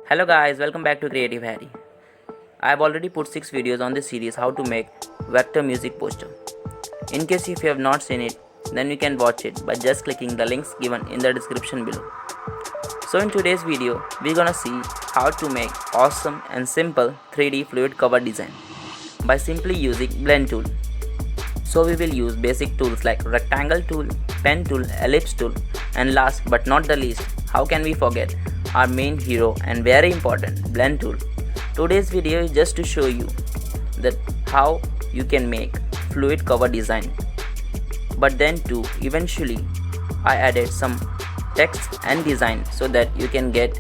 Hello guys, welcome back to Cre8eve Harry. I have already put 6 videos on this series how to make vector music poster. In case if you have not seen it, then you can watch it by just clicking the links given in the description below. So in today's video, we're gonna see how to make awesome and simple 3D fluid cover design by simply using blend tool. So we will use basic tools like rectangle tool, pen tool, ellipse tool, and last but not the least, how can we forget our main hero and very important blend tool. Today's video is just to show you that how you can make fluid cover design. But then too, eventually I added some text and design so that you can get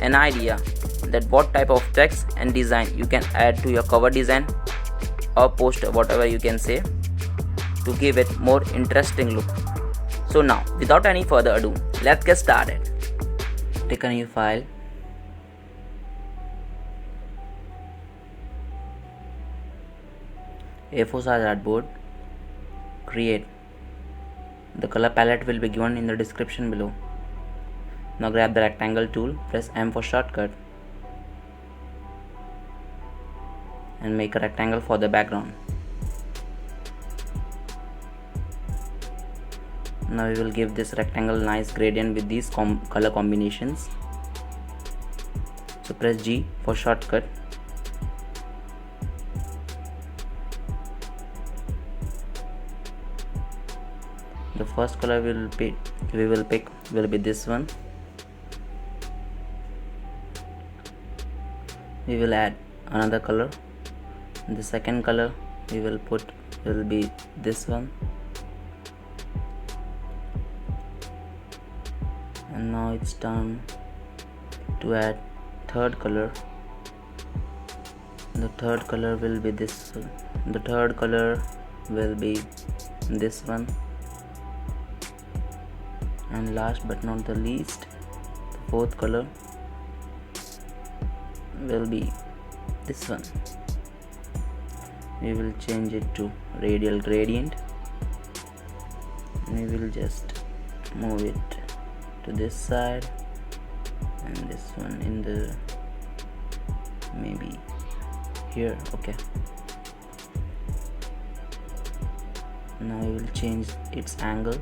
an idea that what type of text and design you can add to your cover design or poster, whatever you can say, to give it more interesting look. So now without any further ado, let's get started. Take a new file, A4 size artboard, create. The color palette will be given in the description below. Now grab the rectangle tool, press M for shortcut and make a rectangle for the background. Now we will give this rectangle nice gradient with these color combinations. So press G for shortcut. The first color we will pick will be this one. We will add another color. The second color we will put will be this one. And now it's time to add third color. The third color will be this one. The third color will be this one. And last but not the least, the fourth color will be this one. We will change it to radial gradient and we will just move it to this side and this one in the maybe here. Okay, now we will change its angle.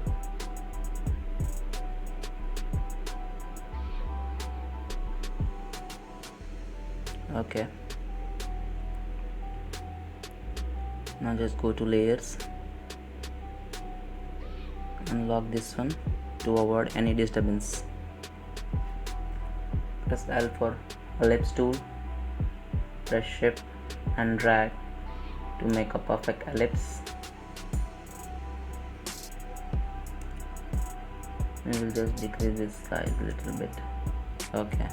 Okay, now just go to layers and lock this one to avoid any disturbance. Press L for ellipse tool, press shift and drag to make a perfect ellipse. We will just decrease this size a little bit. Okay,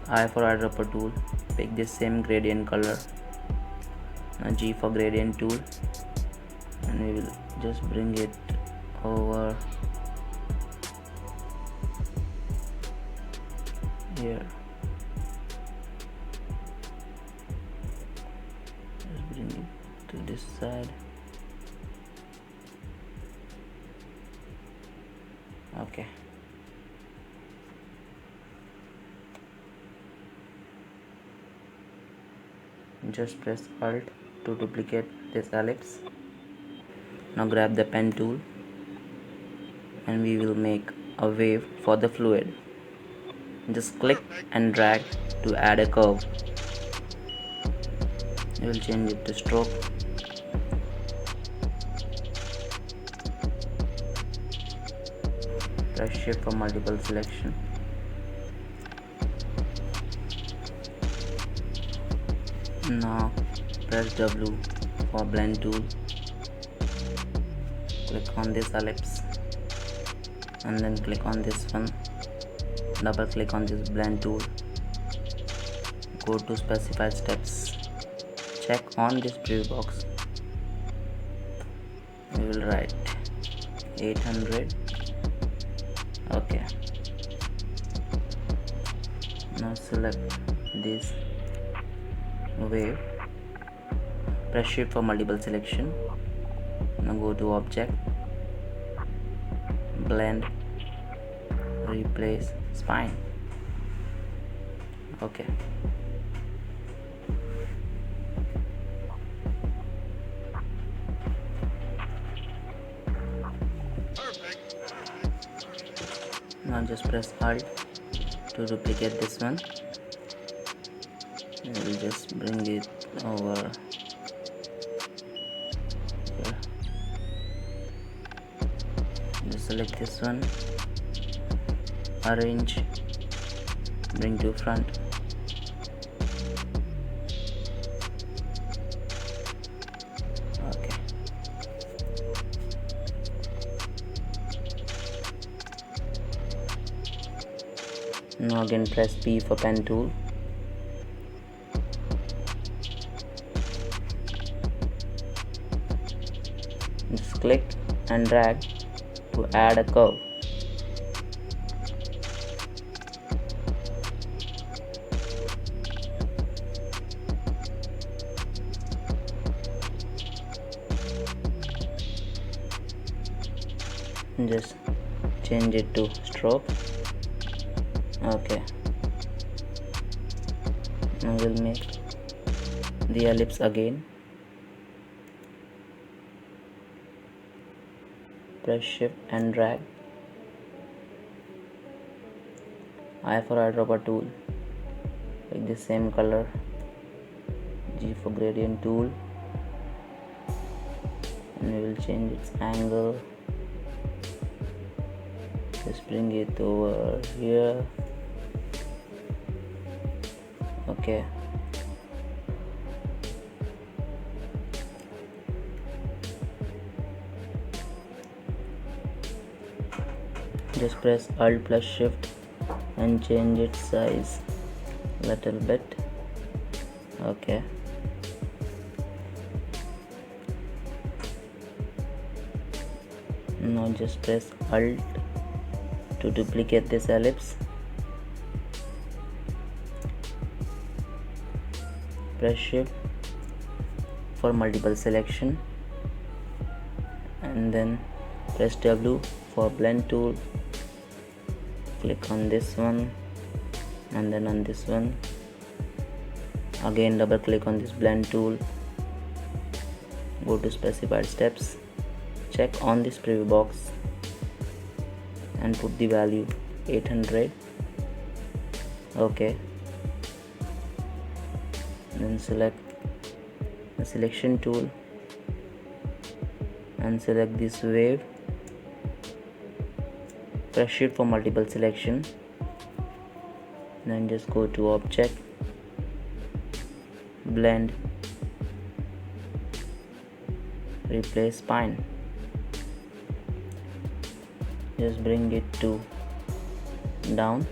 I for eyedropper tool, pick this same gradient color. Now G for gradient tool and we will just bring it over here. Just bring it to this side. Okay, just press Alt to duplicate this ellipse. Now grab the pen tool and we will make a wave for the fluid. Just click and drag to add a curve. We will change it to stroke. Press shift for multiple selection. Now press W for blend tool. Click on this ellipse and then click on this one. Double click on this blend tool. Go to specified steps. Check on this preview box. We will write 800. Okay. Now select this wave. Press shift for multiple selection. Now go to object, blend, replace spine. Okay. Now just press Alt to duplicate this one. We'll just bring it over here. Just select this one, arrange, bring to front. Okay. Now again press P for pen tool. Just click and drag to add a curve. Just change it to stroke. Okay. Now we'll make the ellipse again. Press shift and drag. I for eyedropper tool, like the same color. G for gradient tool, and we will change its angle. Just bring it over here. Okay. Just press Alt plus Shift and change its size a little bit. Okay. Now just press Alt to duplicate this ellipse. Press Shift for multiple selection, and then press W for blend tool. Click on this one and then on this one. Again double click on this blend tool. Go to specified steps. Check on this preview box and put the value 800. Okay. Then select the selection tool and select this wave. Press Shift for multiple selection. Then just go to object, blend, replace spine. Just bring it to down.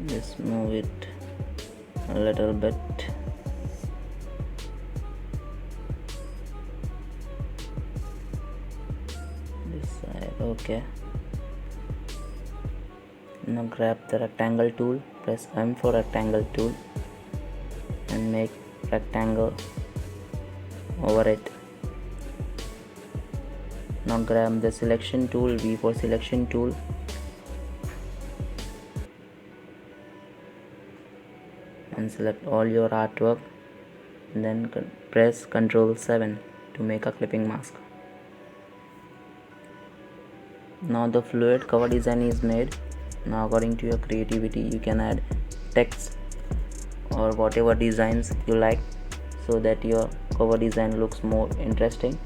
Just move it a little bit. This side. Okay. Now grab the rectangle tool, press M for rectangle tool and make rectangle over it. Now grab the selection tool, V for selection tool, and select all your artwork, and then press Ctrl 7 to make a clipping mask. Now the fluid cover design is made. Now according to your creativity you can add text or whatever designs you like so that your cover design looks more interesting.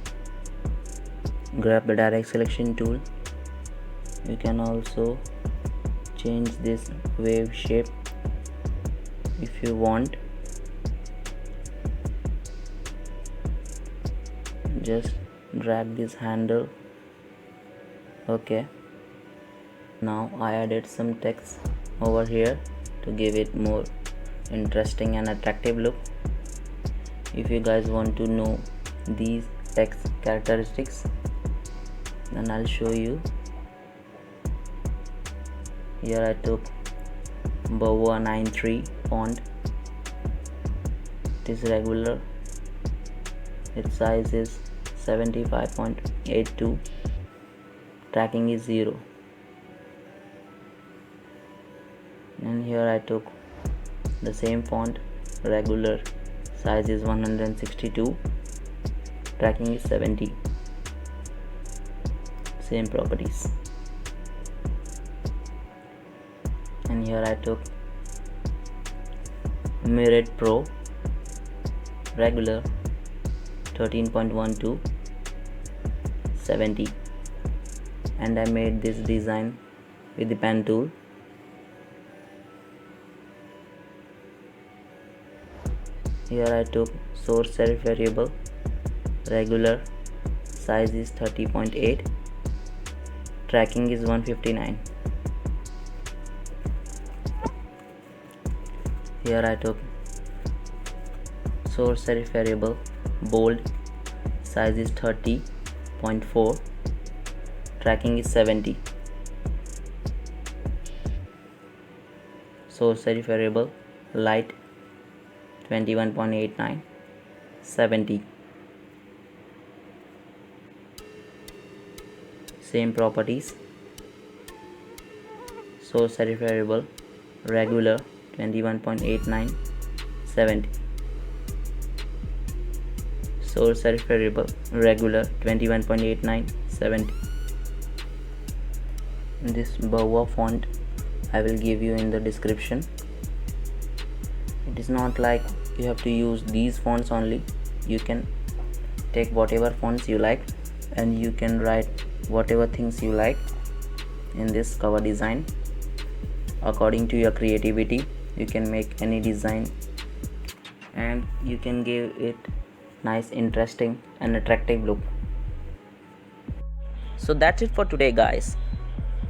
Grab the direct selection tool. You can also change this wave shape if you want. Just drag this handle. Okay. Now I added some text over here to give it more interesting and attractive look. If you guys want to know these text characteristics, then I'll show you. Here I took Boa 93 font. It is regular. Its size is 75.82. tracking is 0. And here I took the same font, regular, size is 162, tracking is 70. Same properties. And here I took Mirrored Pro, regular, 13.12, 70, and I made this design with the pen tool. Here I took source serif variable, regular, size is 30.8, tracking is 159. Here I took source serif variable, bold, size is 30.4, tracking is 70. Source serif variable, light, 21.89, 70. Same properties. Source serif variable, regular, 21.89, 70. Source serif variable, regular, 21.89, 70. This Bowa font I will give you in the description. It is not like you have to use these fonts only. You can take whatever fonts you like and you can write whatever things you like in this cover design. According to your creativity, you can make any design and you can give it nice, interesting and attractive look. So that's it for today, guys.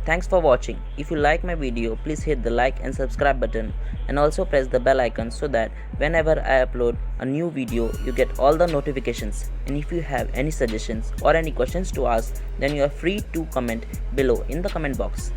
Thanks for watching. If you like my video, please hit the like and subscribe button and also press the bell icon so that whenever I upload a new video, you get all the notifications. And if you have any suggestions or any questions to ask, then you are free to comment below in the comment box.